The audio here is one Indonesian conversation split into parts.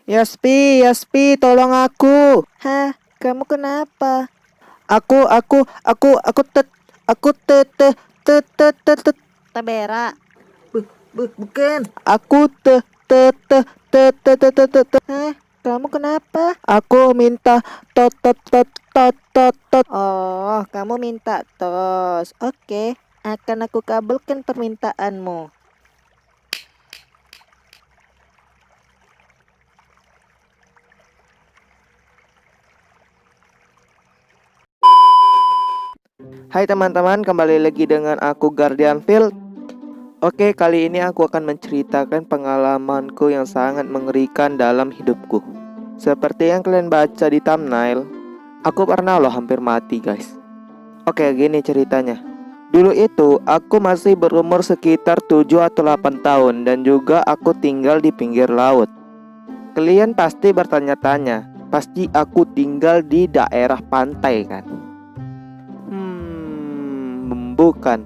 Yaspi, Yaspi, tolong aku. Hah, kamu kenapa? Aku tet, aku tet, tet, tet, tet, tet, tet. Tabera. Bukan. Aku tet, tet, tet, tet, tet, tet, tet, tet, tet. Hah, kamu kenapa? Aku minta tot, tot, tot, tot, tot, tot. Oh, kamu minta tos. Oke, akan aku kabulkan permintaanmu. Hai teman-teman, kembali lagi dengan aku Guardian Field. Oke, kali ini aku akan menceritakan pengalamanku yang sangat mengerikan dalam hidupku. Seperti yang kalian baca di thumbnail, aku pernah loh hampir mati, guys. Oke, gini ceritanya. Dulu itu aku masih berumur sekitar 7 atau 8 tahun dan juga aku tinggal di pinggir laut. Kalian pasti bertanya-tanya, pasti aku tinggal di daerah pantai kan? Bukan.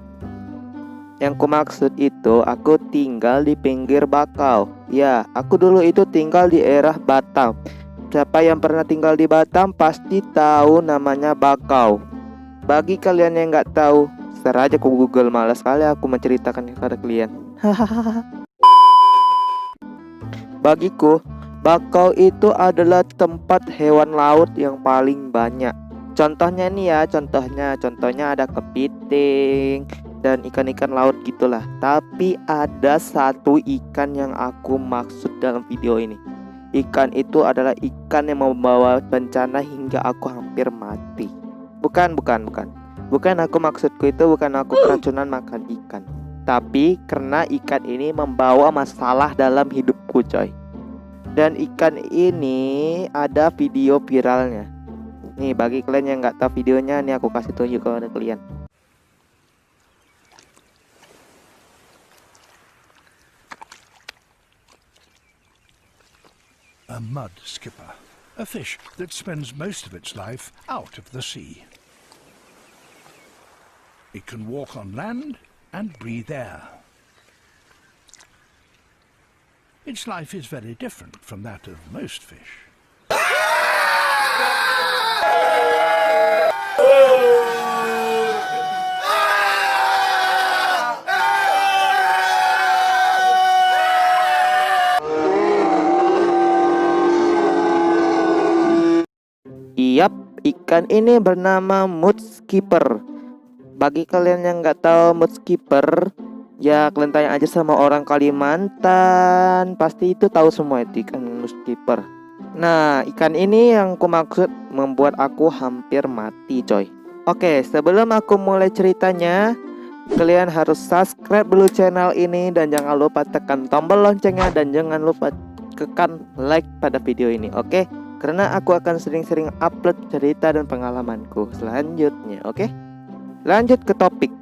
Yang kumaksud itu aku tinggal di pinggir bakau. Ya, aku dulu itu tinggal di daerah Batam. Siapa yang pernah tinggal di Batam pasti tahu namanya bakau. Bagi kalian yang nggak tahu, search aja ke Google. Malas sekali aku menceritakan kepada kalian. Bagiku, bakau itu adalah tempat hewan laut yang paling banyak. Contohnya nih ya, contohnya ada kepiting dan ikan-ikan laut gitulah. Tapi ada satu ikan yang aku maksud dalam video ini. Ikan itu adalah ikan yang membawa bencana hingga aku hampir mati. Bukan. Bukan aku maksudku itu bukan aku keracunan makan ikan. Tapi karena ikan ini membawa masalah dalam hidupku, coy. Dan ikan ini ada video viralnya. Nih bagi kalian yang nggak tahu videonya, nih aku kasih tunjuk kepada kalian. A mud skipper, a fish that spends most of its life out of the sea. It can walk on land and breathe air. Its life is very different from that of most fish. Yap, ikan ini bernama mudskipper. Bagi kalian yang nggak tahu mudskipper, ya kalian tanya aja sama orang Kalimantan, pasti itu tahu semua itu ikan mudskipper. Nah, ikan ini yang aku maksud membuat aku hampir mati, coy. Oke, sebelum aku mulai ceritanya, kalian harus subscribe dulu channel ini dan jangan lupa tekan tombol loncengnya dan jangan lupa tekan like pada video ini, oke? Karena aku akan sering-sering upload cerita dan pengalamanku selanjutnya, oke? Lanjut ke topik.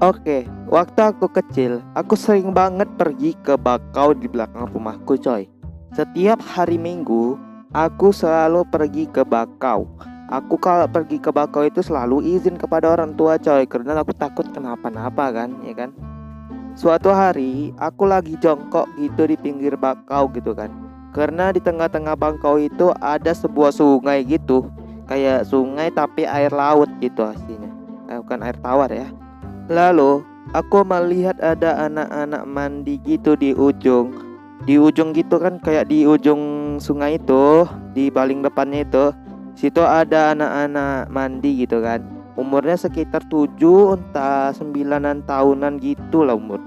Oke, waktu aku kecil, aku sering banget pergi ke bakau di belakang rumahku, coy. Setiap hari Minggu, aku selalu pergi ke bakau. Aku kalau pergi ke bakau itu selalu izin kepada orang tua, coy, karena aku takut kenapa-napa kan, ya kan? Suatu hari, aku lagi jongkok gitu di pinggir bakau gitu kan. Karena di tengah-tengah bakau itu ada sebuah sungai gitu. Kayak sungai tapi air laut gitu aslinya. Bukan air tawar ya. Lalu, aku melihat ada anak-anak mandi gitu di ujung. Di ujung gitu kan, kayak di ujung sungai itu, di paling depannya itu. Situ ada anak-anak mandi gitu kan. Umurnya sekitar 7 entah 9 tahunan gitu lah umur.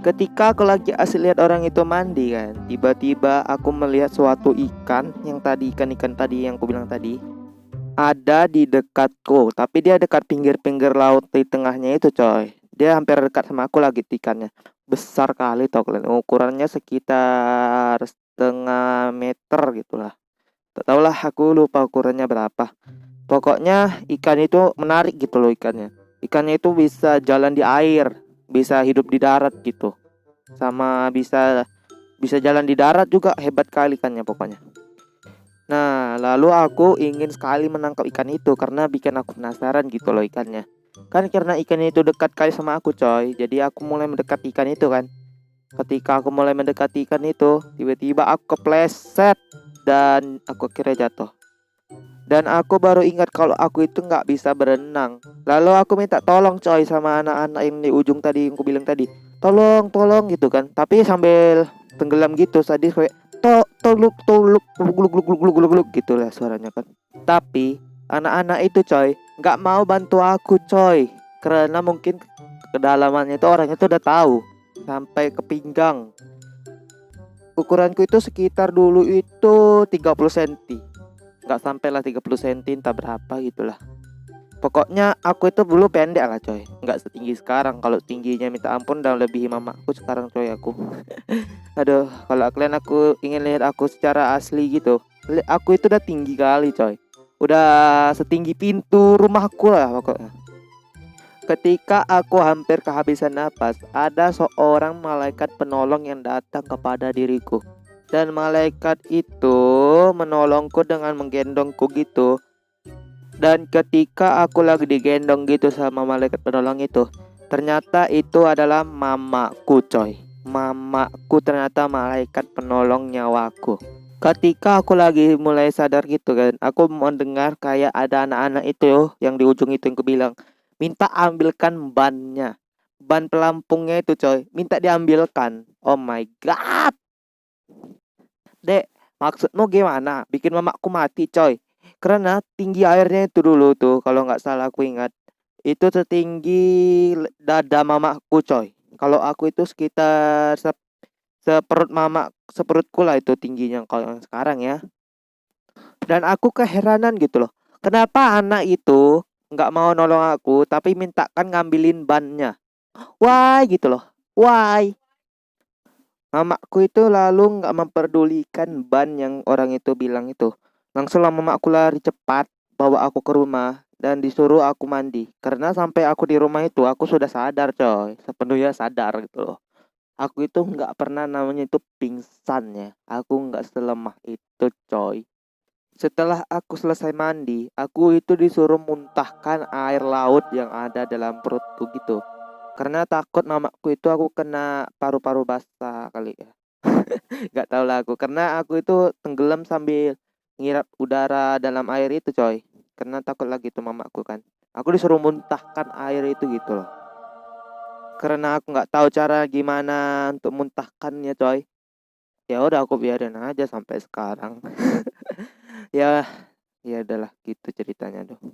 Ketika aku lagi asli lihat orang itu mandi kan, tiba-tiba aku melihat suatu ikan yang tadi ikan-ikan tadi yang aku bilang tadi ada di dekatku, tapi dia dekat pinggir-pinggir laut di tengahnya itu, coy. Dia hampir dekat sama aku lagi ikannya. Besar kali tau kalian, ukurannya sekitar setengah meter gitulah. Tak tahulah, aku lupa ukurannya berapa. Pokoknya ikan itu menarik gitu loh ikannya. Ikannya itu bisa jalan di air, bisa hidup di darat gitu. Sama bisa bisa jalan di darat juga, hebat kali ikannya pokoknya. Nah, lalu aku ingin sekali menangkap ikan itu karena bikin aku penasaran gitu loh ikannya. Kan karena ikannya itu dekat kali sama aku, coy. Jadi aku mulai mendekat ikan itu kan. Ketika aku mulai mendekati ikan itu, tiba-tiba aku kepleset dan aku kira jatuh. Dan aku baru ingat kalau aku itu nggak bisa berenang. Lalu aku minta tolong coy sama anak-anak yang di ujung tadi yang aku bilang tadi. Tolong, tolong gitu kan. Tapi sambil tenggelam gitu tadi kayak toluk toluk gluk gluk gluk gluk gluk gluk gitu lah suaranya kan. Tapi anak-anak itu coy nggak mau bantu aku coy. Karena mungkin kedalamannya itu orangnya itu udah tahu sampai ke pinggang. Ukuranku itu sekitar dulu itu 30 cm. Nggak sampai lah 30 cm entah berapa gitulah. Pokoknya aku itu dulu pendek lah coy, nggak setinggi sekarang. Kalau tingginya minta ampun dan lebih mamaku sekarang coy aku. Aduh, kalau kalian aku ingin lihat aku secara asli gitu, aku itu udah tinggi kali coy, udah setinggi pintu rumahku lah pokoknya. Ketika aku hampir kehabisan napas, ada seorang malaikat penolong yang datang kepada diriku. Dan malaikat itu menolongku dengan menggendongku gitu. Dan ketika aku lagi digendong gitu sama malaikat penolong itu, ternyata itu adalah mamaku coy. Mamaku ternyata malaikat penolong nyawaku. Ketika aku lagi mulai sadar gitu kan, aku mendengar kayak ada anak-anak itu yang di ujung itu yang aku bilang, minta ambilkan bannya. Ban pelampungnya itu coy, minta diambilkan. Oh my god. Dek, maksudmu gimana? Bikin mamaku mati coy. Karena tinggi airnya itu dulu tuh, kalau nggak salah aku ingat, itu setinggi dada mamaku coy. Kalau aku itu sekitar seperut mama, seperutku lah itu tingginya kalau yang sekarang ya. Dan aku keheranan gitu loh. Kenapa anak itu nggak mau nolong aku, tapi mintakan ngambilin bannya? Why gitu loh. Why? Mamaku itu lalu nggak memperdulikan ban yang orang itu bilang itu. Langsung lah mamaku lari cepat bawa aku ke rumah dan disuruh aku mandi. Karena sampai aku di rumah itu aku sudah sadar coy, sepenuhnya sadar gitu loh. Aku itu nggak pernah namanya itu pingsan ya. Aku nggak selemah itu coy. Setelah aku selesai mandi, aku itu disuruh muntahkan air laut yang ada dalam perutku gitu. Karena takut mamaku itu aku kena paru-paru basah kali ya. Gak tau lah aku. Karena aku itu tenggelam sambil ngirap udara dalam air itu coy. Karena takut lagi tuh mamaku kan. Aku disuruh muntahkan air itu gitu loh. Karena aku nggak tahu cara gimana untuk muntahkannya coy. Ya udah aku biarin aja sampai sekarang. Ya, ya adalah gitu ceritanya dong.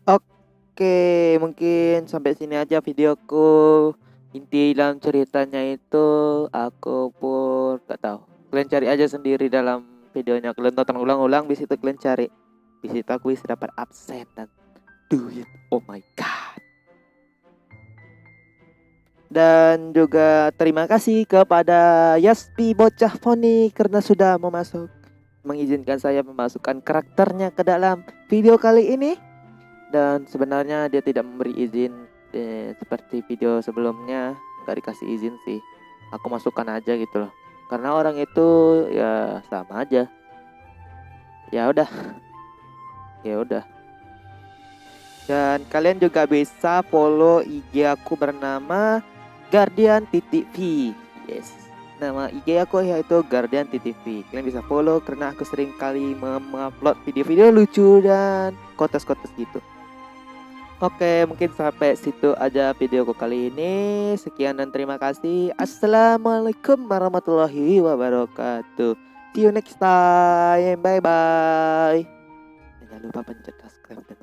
Oke, mungkin sampai sini aja videoku. Inti dalam ceritanya itu aku pun gak tahu. Kalian cari aja sendiri dalam videonya. Kalian tonton ulang-ulang, bis itu kalian cari. Bis itu aku bisa dapat absen dan duit. Oh my god. Dan juga terima kasih kepada Yaspi Bocah Foni karena sudah mengizinkan saya memasukkan karakternya ke dalam video kali ini. Dan sebenarnya dia tidak memberi izin seperti video sebelumnya, nggak dikasih izin sih. Aku masukkan aja gitu loh. Karena orang itu ya sama aja. Ya udah. Ya udah. Dan kalian juga bisa follow IG aku bernama Guardian.v. Yes. Nama IG aku yaitu Guardian.v. Kalian bisa follow karena aku sering kali mengupload video-video lucu dan kontes-kontes gitu. Oke, mungkin sampai situ aja videoku kali ini. Sekian dan terima kasih. Assalamualaikum warahmatullahi wabarakatuh. See you next time. Bye bye. Jangan lupa pencet subscribe dan